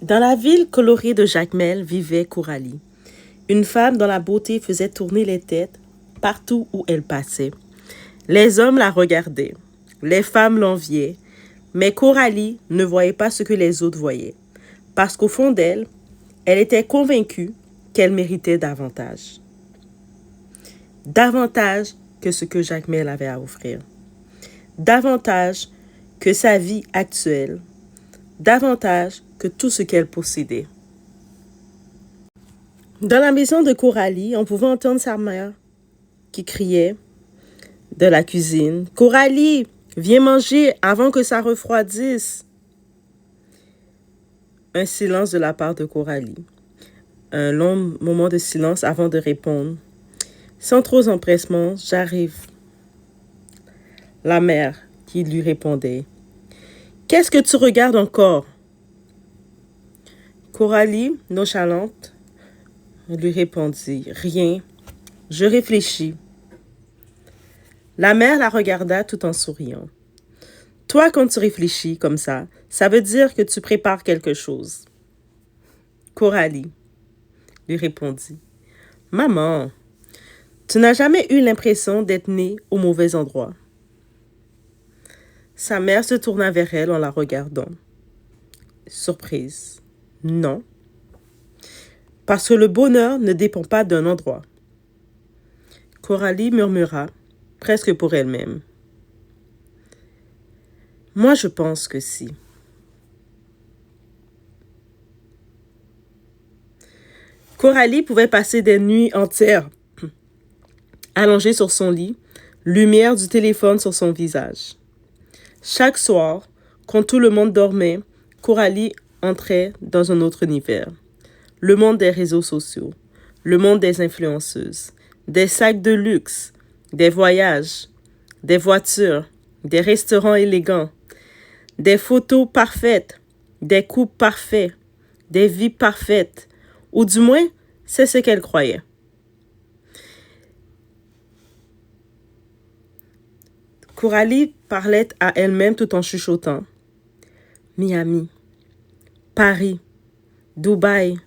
Dans la ville colorée de Jacmel vivait Coralie, une femme dont la beauté faisait tourner les têtes partout où elle passait. Les hommes la regardaient, les femmes l'enviaient, mais Coralie ne voyait pas ce que les autres voyaient, parce qu'au fond d'elle, elle était convaincue qu'elle méritait davantage. Davantage que ce que Jacmel avait à offrir. Davantage que sa vie actuelle. Davantage que tout ce qu'elle possédait. Dans la maison de Coralie, on pouvait entendre sa mère qui criait de la cuisine. « Coralie, viens manger avant que ça refroidisse. » Un silence de la part de Coralie. Un long moment de silence avant de répondre. Sans trop d'empressement, j'arrive. La mère qui lui répondait. « Qu'est-ce que tu regardes encore ?» Coralie, nonchalante, lui répondit. « Rien, je réfléchis. » La mère la regarda tout en souriant. « Toi, quand tu réfléchis comme ça veut dire que tu prépares quelque chose. » Coralie lui répondit. « Maman, tu n'as jamais eu l'impression d'être née au mauvais endroit. » Sa mère se tourna vers elle en la regardant. Surprise. « Non. Parce que le bonheur ne dépend pas d'un endroit. » Coralie murmura, presque pour elle-même. « Moi, je pense que si. » Coralie pouvait passer des nuits entières allongée sur son lit, lumière du téléphone sur son visage. Chaque soir, quand tout le monde dormait, Coralie entrait dans un autre univers. Le monde des réseaux sociaux, le monde des influenceuses, des sacs de luxe, des voyages, des voitures, des restaurants élégants, des photos parfaites, des couples parfaits, des vies parfaites, ou du moins, c'est ce qu'elle croyait. Coralie parlait à elle-même tout en chuchotant. Miami, Paris, Dubaï,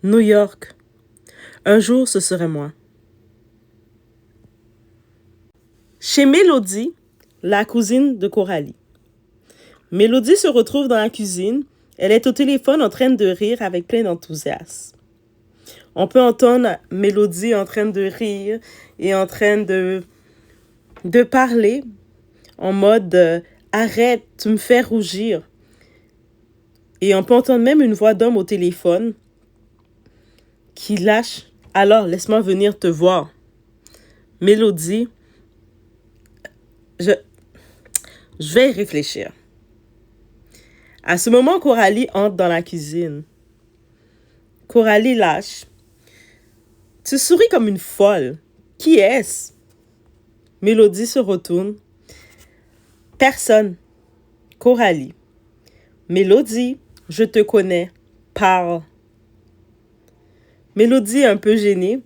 New York. Un jour, ce serait moi. Chez Mélodie, la cousine de Coralie. Mélodie se retrouve dans la cuisine. Elle est au téléphone en train de rire avec plein d'enthousiasme. On peut entendre Mélodie en train de rire et en train de parler en mode « Arrête, tu me fais rougir ». Et on peut entendre même une voix d'homme au téléphone qui lâche « Alors, laisse-moi venir te voir ». Mélodie, je vais y réfléchir. À ce moment, Coralie entre dans la cuisine. Coralie lâche. « Tu souris comme une folle. Qui est-ce » Mélodie se retourne. « Personne. Coralie. » « Mélodie, je te connais. Parle. » Mélodie, un peu gênée,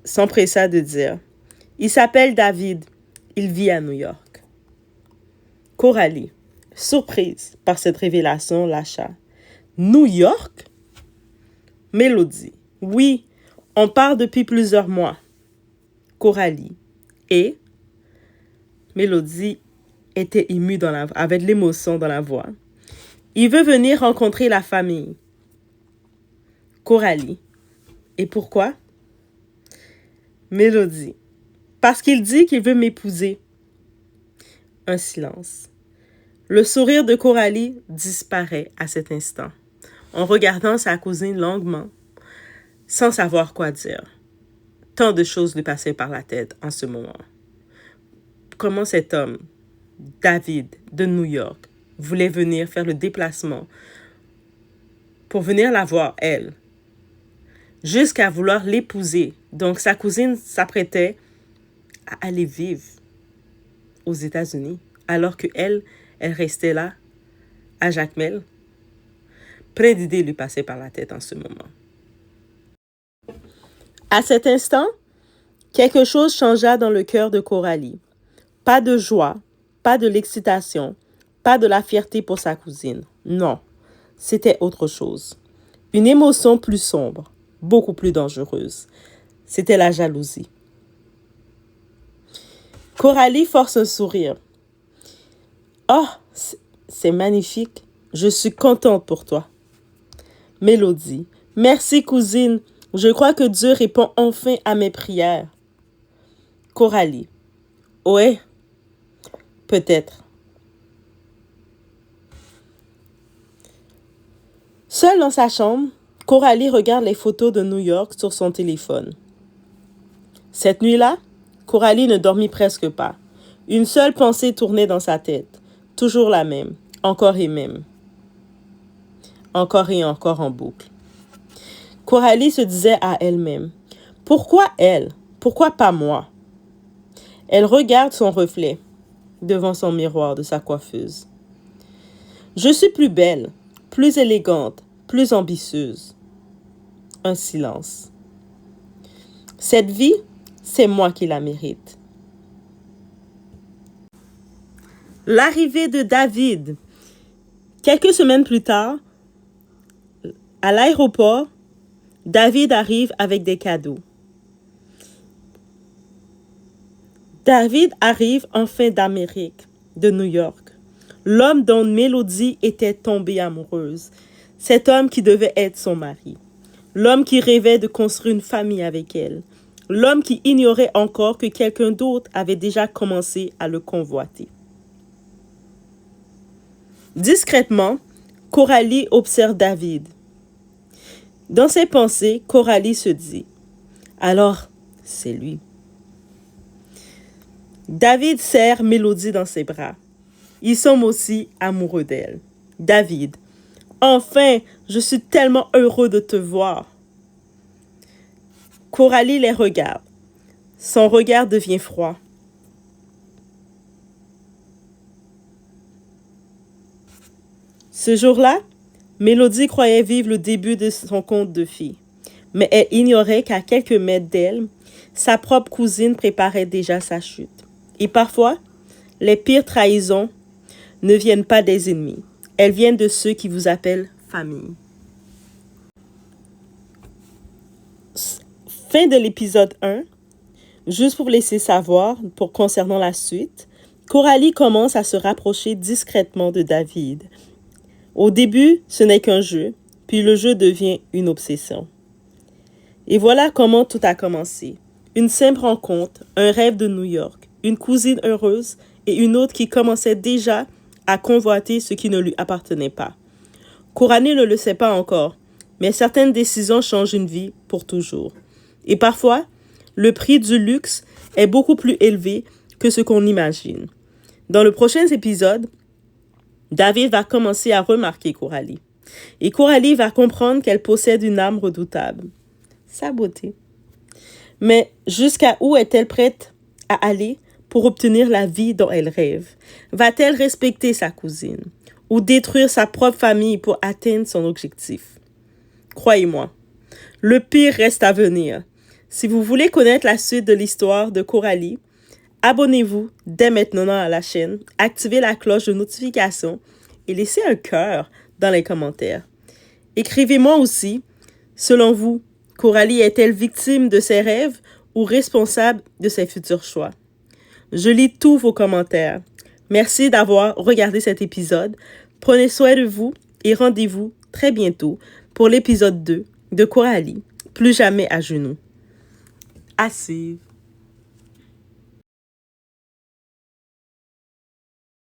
s'empressa de dire « Il s'appelle David. Il vit à New York. » Coralie, surprise par cette révélation, lâcha. « New York ?» Mélodie. « Oui, on part depuis plusieurs mois. » Coralie. « Et ?» Mélodie était émue avec l'émotion dans la voix. « Il veut venir rencontrer la famille. » Coralie. « Et pourquoi ?» Mélodie. « Parce qu'il dit qu'il veut m'épouser. » Un silence. Le sourire de Coralie disparaît à cet instant, en regardant sa cousine longuement, sans savoir quoi dire. Tant de choses lui passaient par la tête en ce moment. Comment cet homme, David de New York, voulait venir faire le déplacement pour venir la voir, elle, jusqu'à vouloir l'épouser. Donc, sa cousine s'apprêtait à aller vivre aux États-Unis, alors qu'elle, elle restait là, à Jacmel. Plein d'idées lui passaient par la tête en ce moment. À cet instant, quelque chose changea dans le cœur de Coralie. Pas de joie, pas de l'excitation, pas de la fierté pour sa cousine. Non, c'était autre chose. Une émotion plus sombre, beaucoup plus dangereuse. C'était la jalousie. Coralie force un sourire. Oh, c'est magnifique. Je suis contente pour toi. Mélodie. Merci, cousine. Je crois que Dieu répond enfin à mes prières. Coralie. Ouais, peut-être. Seule dans sa chambre, Coralie regarde les photos de New York sur son téléphone. Cette nuit-là, Coralie ne dormit presque pas. Une seule pensée tournait dans sa tête. Toujours la même, encore et même. Encore et encore en boucle. Coralie se disait à elle-même, « Pourquoi elle? Pourquoi pas moi? » Elle regarde son reflet devant son miroir de sa coiffeuse. « Je suis plus belle, plus élégante, plus ambitieuse. » Un silence. « Cette vie, c'est moi qui la mérite. » L'arrivée de David. Quelques semaines plus tard, à l'aéroport, David arrive avec des cadeaux. David arrive enfin d'Amérique, de New York. L'homme dont Mélodie était tombée amoureuse. Cet homme qui devait être son mari. L'homme qui rêvait de construire une famille avec elle. L'homme qui ignorait encore que quelqu'un d'autre avait déjà commencé à le convoiter. Discrètement, Coralie observe David. Dans ses pensées, Coralie se dit « Alors, c'est lui. » David serre Mélodie dans ses bras. Ils sont aussi amoureux d'elle. David. Enfin, je suis tellement heureux de te voir. Coralie les regarde. Son regard devient froid. Ce jour-là, Mélodie croyait vivre le début de son conte de fées. Mais elle ignorait qu'à quelques mètres d'elle, sa propre cousine préparait déjà sa chute. Et parfois, les pires trahisons ne viennent pas des ennemis. Elles viennent de ceux qui vous appellent famille. Fin de l'épisode 1. Juste pour vous laisser savoir, concernant la suite, Coralie commence à se rapprocher discrètement de David. Au début, ce n'est qu'un jeu, puis le jeu devient une obsession. Et voilà comment tout a commencé. Une simple rencontre, un rêve de New York, une cousine heureuse et une autre qui commençait déjà à convoiter ce qui ne lui appartenait pas. Coralie ne le sait pas encore, mais certaines décisions changent une vie pour toujours. Et parfois, le prix du luxe est beaucoup plus élevé que ce qu'on imagine. Dans le prochain épisode, David va commencer à remarquer Coralie. Et Coralie va comprendre qu'elle possède une âme redoutable. Sa beauté. Mais jusqu'à où est-elle prête à aller pour obtenir la vie dont elle rêve? Va-t-elle respecter sa cousine ou détruire sa propre famille pour atteindre son objectif? Croyez-moi, le pire reste à venir. Si vous voulez connaître la suite de l'histoire de Coralie, abonnez-vous dès maintenant à la chaîne, activez la cloche de notification et laissez un cœur dans les commentaires. Écrivez-moi aussi, selon vous, Coralie est-elle victime de ses rêves ou responsable de ses futurs choix? Je lis tous vos commentaires. Merci d'avoir regardé cet épisode. Prenez soin de vous et rendez-vous très bientôt pour l'épisode 2 de Coralie, plus jamais à genoux. À suivre.